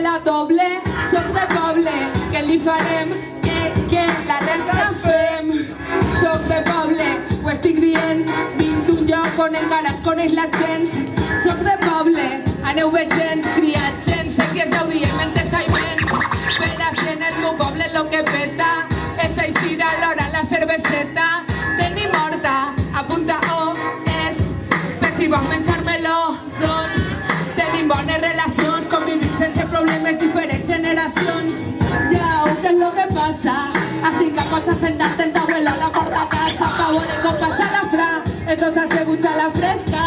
la doble, soc de poble, què li farem? Que la resta fem. Soc de poble, ho estic dient, vinc d'un lloc on encara es coneix la gent. Soc de poble, aneu veient, criat gent, sé que ja ho diem en desaiment. Per així en el meu poble lo que peta és eixir a l'hora la cerveseta. Tenim horta, apunta O, és, per si vols menjar-me-lo, doncs tenim bones relacions, convivim sense problemes, diferents generacions. Ja, què és lo que passa? Així que pots assentar-te en taulelo a la porta a casa pa veure com passa la fra, els dos asseguts a la fresca.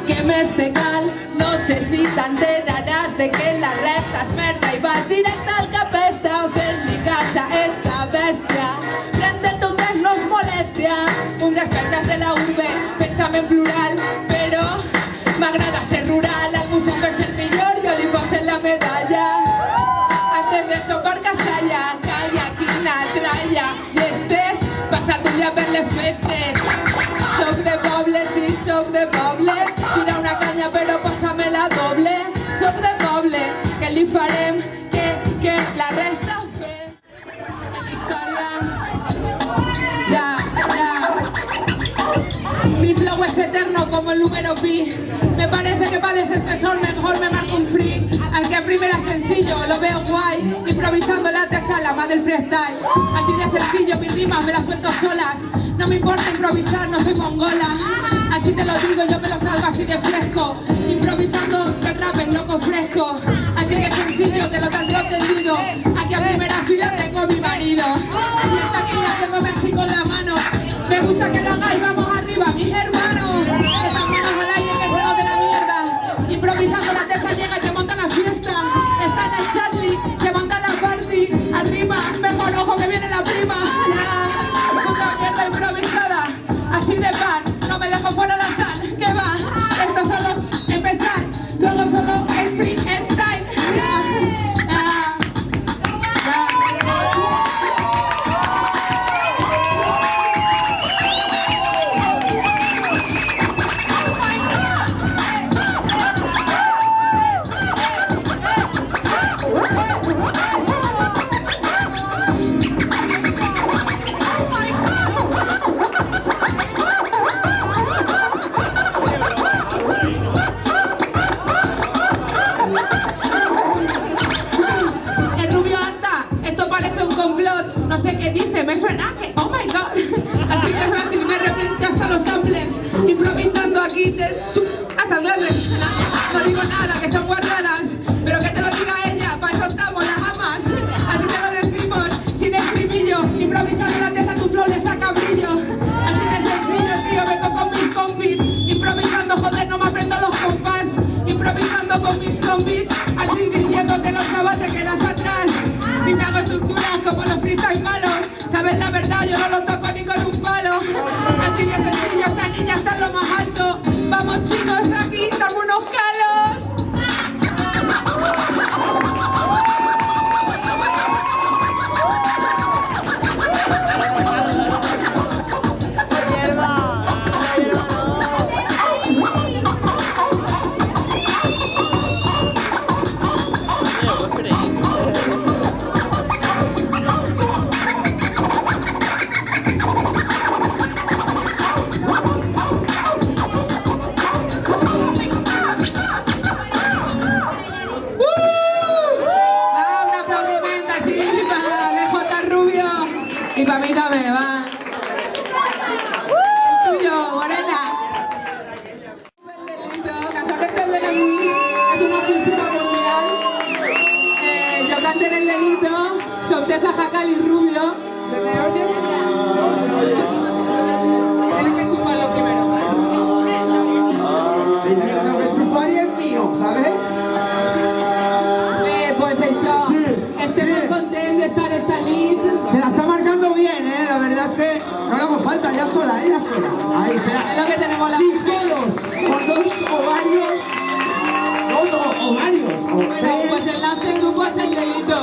Què més te cal? No sé si t'enteraràs de que la resta és merda i vas directe al que pesta. Fes-li casa a esta bèstia, prende totes no és molèstia. Un d'aspectes de la UB, pensa'm en plural, però m'agrada ser rural. El museu és el millor, jo li poso la medalla. Antes de eso per Casalla, calla, quina tralla. I estés passat un dia per les festes. Soc de poble, sí, soc de poble. Tira una canya però posa-me la doble. Soc de poble, què li farem? Que la resta fem. En la història... Ya. Mi flow es eterno como el número pi. Me parece que para desestresar mejor me marco un free. Aunque a primera sencillo, lo veo guay. Improvisando la antesala, más del freestyle. Así de sencillo, mis rimas me las suelto solas. No me importa improvisar, no soy mongola. Así te lo digo, yo me lo salgo así de fresco. Improvisando, el rap es loco fresco. Así que sencillo, te lo tendré entendido. Aquí a primera fila tengo a mi marido. Y esta aquí haciéndome así con la mano. Me gusta que lo hagáis, vamos arriba, mis hermanos. Esas manos al aire que se note la mierda. Improvisando la tesa llega y te monta la fiesta. Está en la Charlie, se monta la party. Arriba, mejor ojo que viene la prima. Puta mierda improvisada, así de pan. No me dejo fuera la san, que va. Esto solo es empezar, luego solo es freestyle. No sé qué dice, me suena que, oh my god. Así que es fácil, me representa hasta los samplers. Improvisando aquí, hasta el verde. No digo nada, que son guardadas. Pero que te lo diga ella, para eso estamos, las amas. Así te lo decimos, sin estribillo. Improvisando la tesa, tu flow le saca brillo. Así de sencillo, tío, vengo con mis compis. Improvisando, joder, no me aprendo los compás. Improvisando con mis zombies. Así diciéndote los chavos te quedas atrás. Y me hago estructuras como los freestyle malos. Sabes la verdad, yo no lo toco ni con un palo. Así de sencillo, esta niña está en lo más alto. Vamos chicos, aquí, dame unos calos. Y para mí también, va. El tuyo, Morena. El delito, Casablanca Benamí, es una ofensiva mundial. Yo canté en el delito, Sortesa Jacal y Rubio. ¿Se me oye? Tienes que chuparlo primero. Tengo que chupar y es mío, ¿sabes? Pues eso, estoy muy contenta de estar esta nit. Se la está marcando bien, la verdad es que no le hago falta, ella sola. Ahí sea. Es lo que tenemos la sin codos, con dos ovarios. Bueno, pues el last grupo es el delito.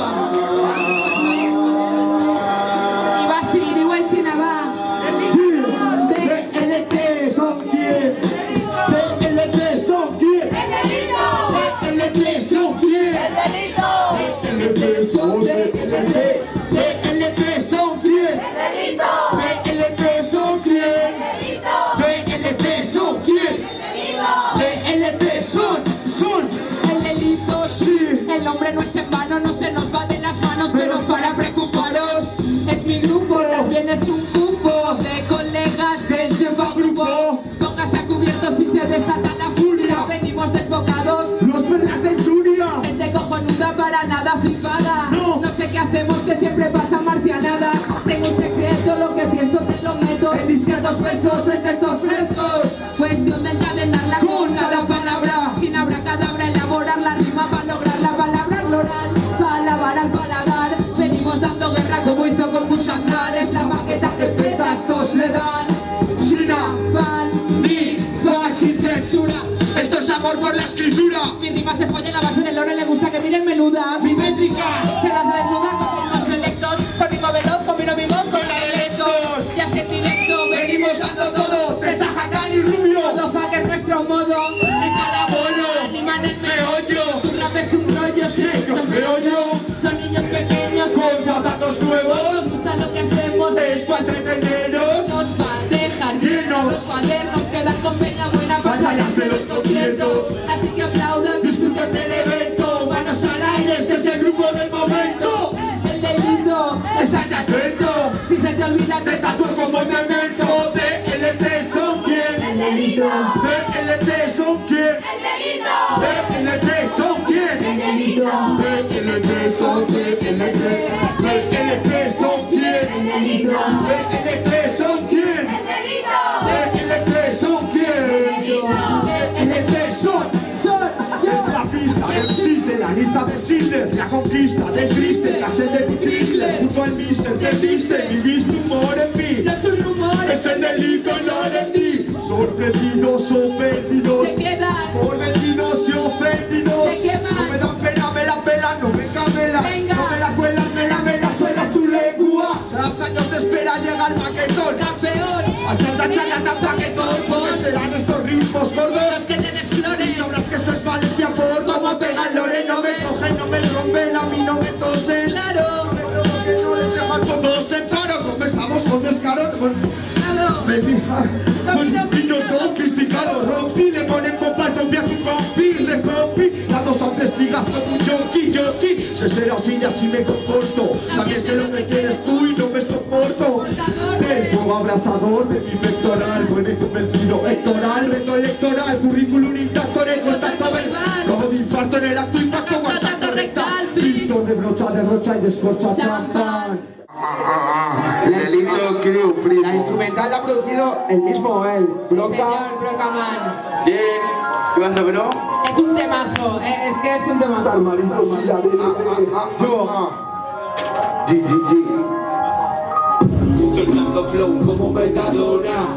Y va así, digo y sin va. DLT son 10. DLT son 10. ¡El delito! DLT son 10. ¡El delito! ocuparos. El nombre no es en vano, no se nos va de las manos, pero es para preocuparos. Es mi grupo, también es un cupo de colegas del Chepa Grupo. Póngase a cubierto si se desata la furia. Venimos desbocados, Los perlas del Zuria. gente cojonuda para nada flipada. No sé qué hacemos, que siempre pasa marcianada. Tengo un secreto, lo que pienso te lo meto en discretos besos, en textos frescos. Cuestión de encadenarla con cada palabra. Sin abracadabra, elaborar la rima para lograr la palabra floral. Para alabar al paladar. Venimos dando guerra como hizo con Busandar. Es la maqueta que petastos le dan. Sin afán ni sin censura. Esto es amor por la escritura. Mi rima se folla en la base del lore, le gusta que miren menuda. Mi métrica se lanza desnuda con ritmos selectos. Con ritmo veloz, combino mi voz con la de Lector. Ya sé en directo, venimos dando todo. De Sajacal y Rubio, todo fuck es nuestro modo. En cada bolo, animan el meollo. Tu rap es un rollo, sé que os veo yo. Son niños pequeños con datos nuevos. Nos gusta lo que hacemos, es para entreteneros. Nos va a dejar llenos los cuadernos. Quedan con peña buena para salirse los conciertos. Así que aplaudan, disfruten del evento. Manos al aire, este es el grupo del momento. El delito, estate atento. Si se te olvida, te tatúo como memento. DLT son quién. El delito. DLT son quién. El delito. DLT son quién. El delito. DLT son DLT. DLT son quién. El delito. DLT son quién. El delito. DLT son quién. DLT son. Es la pista del Sister, la lista de Sister, la conquista del triste, la sed de tu Chrysler, junto al mister del mister, viviste humor en mí, No es un rumor, es el delito y lo de ti. Sorprendidos, ofendidos, se quedan. por vencidos y ofendidos. Se queman. No me dan pena, me la pelan, no me camelan. Venga. No me la cuelan, me la suela su lengua. Tras años de espera llega el maquetón. Campeón, Hacer la charla tan paquetón. Porque serán estos ritmos los gordos. que te desfloren. Y sabrás que esto es Valencia por cómo pegan Lore. No me cogen, no me rompen, a mí no me tosen. Claro, Que no les dejan todos en paro. Conversamos con descaro. claro. Con vino sofisticado. Rompí, le ponen pompa al compi a tu compi. Le compi, las dos son testigas como un jockey. Sé ser así y así me comporto. También sé lo que quieres tú y no me soporto. De fuego abrasador de mi pectoral. Buen y convencido electoral, reto electoral. Currículum intacto en el contacto verbal. Luego de infarto en el acto impacto guardando rectal. Pintor de brocha, derrocha y descorcha champán. Delito Crew, primo. La instrumental la ha producido el mismo él. Señor Brocaman. ¿Qué pasa, bro? Es un temazo, es que es un temazo. Armaditos y la DLT. Yo. Soltando flow como metadona.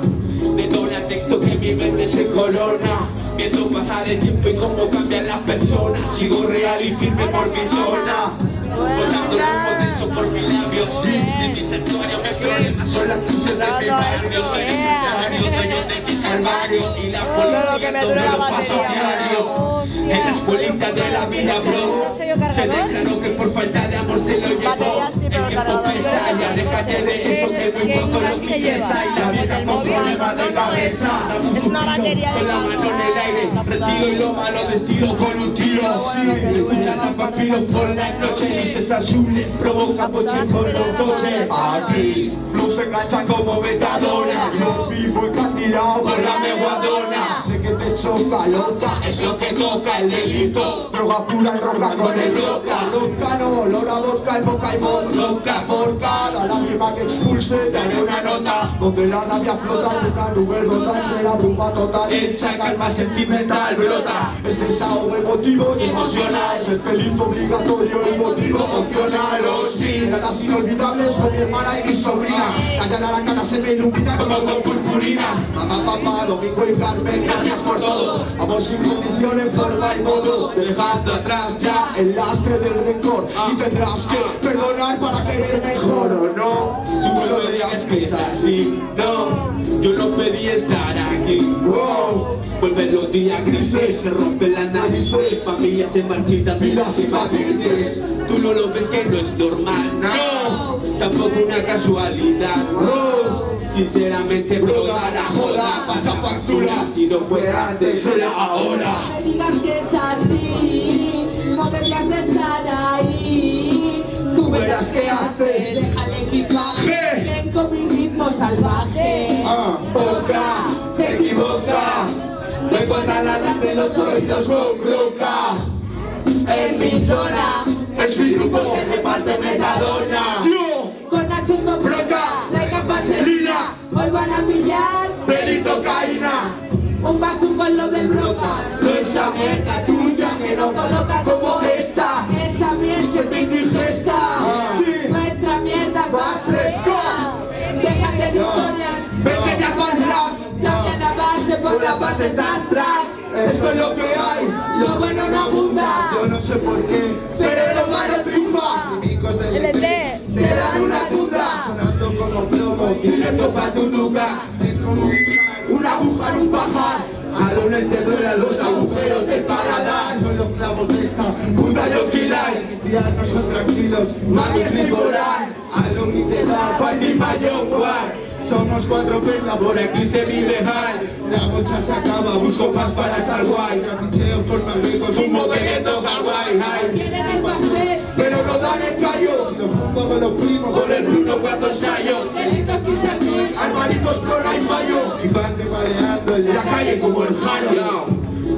Detona el texto que mi mente se corona. Viendo pasar el tiempo y cómo cambian las personas. Sigo real y firme por mi zona. Botando los potencios por mi labio. De mi santuario mis problemas son las cruces de mi barrio. Soy necesario, dueño de mi calvario. Y la policía me lo paso a diario. En la escuelita de la vida, bro. Se declaró que por falta de amor se lo llevó. El tiempo pesa, ya déjate de eso que muy poco lo que piensa. Y la vieja con problemas de cabeza. Es una batería de con la mano en el aire, retiro y lo malo de tiro con un tiro. Sí, escuchan a vampiros por las noches. Luces azules, provoca poche por los coches. Aquí, flow se engancha como metadona. Yo vivo encandilado por la meguadona. Sé que te choca, loca, es lo que toca el delito. Droga pura y roca con el roca. Loca no, olor a vodka, el boca y voz. Loca por cada lágrima que expulse daré una nota. Donde la rabia flota en una nube rota entre la bruma total. El chacal más sentimental brota. Es desahogo emotivo y emocional. Ser feliz obligatorio y motivo emocional. Los miradas inolvidables con mi hermana y mi sobrina. Callar a la cara se me ilumina como con purpurina. Mamá, papá, Domingo y Carmen, gracias por todo. Amor sin condición en forma y modo. Dejando atrás ya el lastre del rencor. Y tendrás que perdonar para querer mejor o no. Tú no lo digas que es así, no. Yo no pedí estar aquí. Wow. Vuelven los días grises, se rompen las narices. Familias se marchitan, vidas y matices. Tú no lo ves que no es normal, no. Tampoco una casualidad, no. Sinceramente, bro, da la joda, pasa factura. Si no fue antes, será ahora. Me digas que es así, no podrías estar ahí. Tú verás qué haces, deja el equipaje. Ven con mi ritmo salvaje. Boca, se equivoca. Me encuentran las de los oídos con broca. En mi zona, es mi grupo que reparte metadona. Con Nacho con Broca, traigan vaselina. Hoy van a pillar pelito caína. un vaso con lo del broca. No esa mierda tuya que no coloca como esta. Esa mierda Se te indigesta. nuestra mierda Más fresca. Déjate de historias. Vete ya para el rap. Cambia la base por la base track. Esto es lo que hay. Lo bueno no abunda. Yo no sé por qué, Pero lo malo triunfa. Químicos de LT. Te dan una tunda. sonando como plomo. Directo pa' tu nuca. Es como Una aguja en un pajar. A lunes te duelen los agujeros del paladar. son los clavos de esta Puta Yoki Life. día no son tranquilos. Mami es bipolar. A lo literal, Fighting Mayo War. somos cuatro perlas Por aquí se vive high. La bolsa se acaba, Busco más para estar guay. trapicheo por Marruecos. Fumo bebiendo Hawaii high. Quieren el pastel. Pero no dan el callo. Si lo fumo con los primos, Por el Bruno cuando ensayo. Delitos que salí. Hermanitos Flora y Mayo. y van baleando en La calle como el Jaro.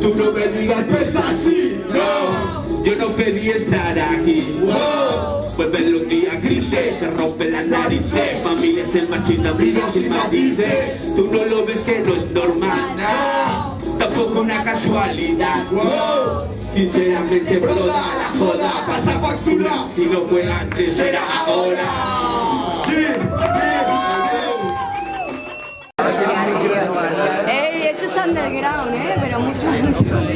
Tú no me digas que es así. No, yo no pedí estar aquí. Pues verlo un día grises, se rompen las narices. Familias en marchita, brillos y matices. Tú no lo ves que no es normal. Tampoco una casualidad. Sinceramente, broda, la joda pasa factura. Si no fue antes, será ahora. Ey, eso es underground, pero mucho.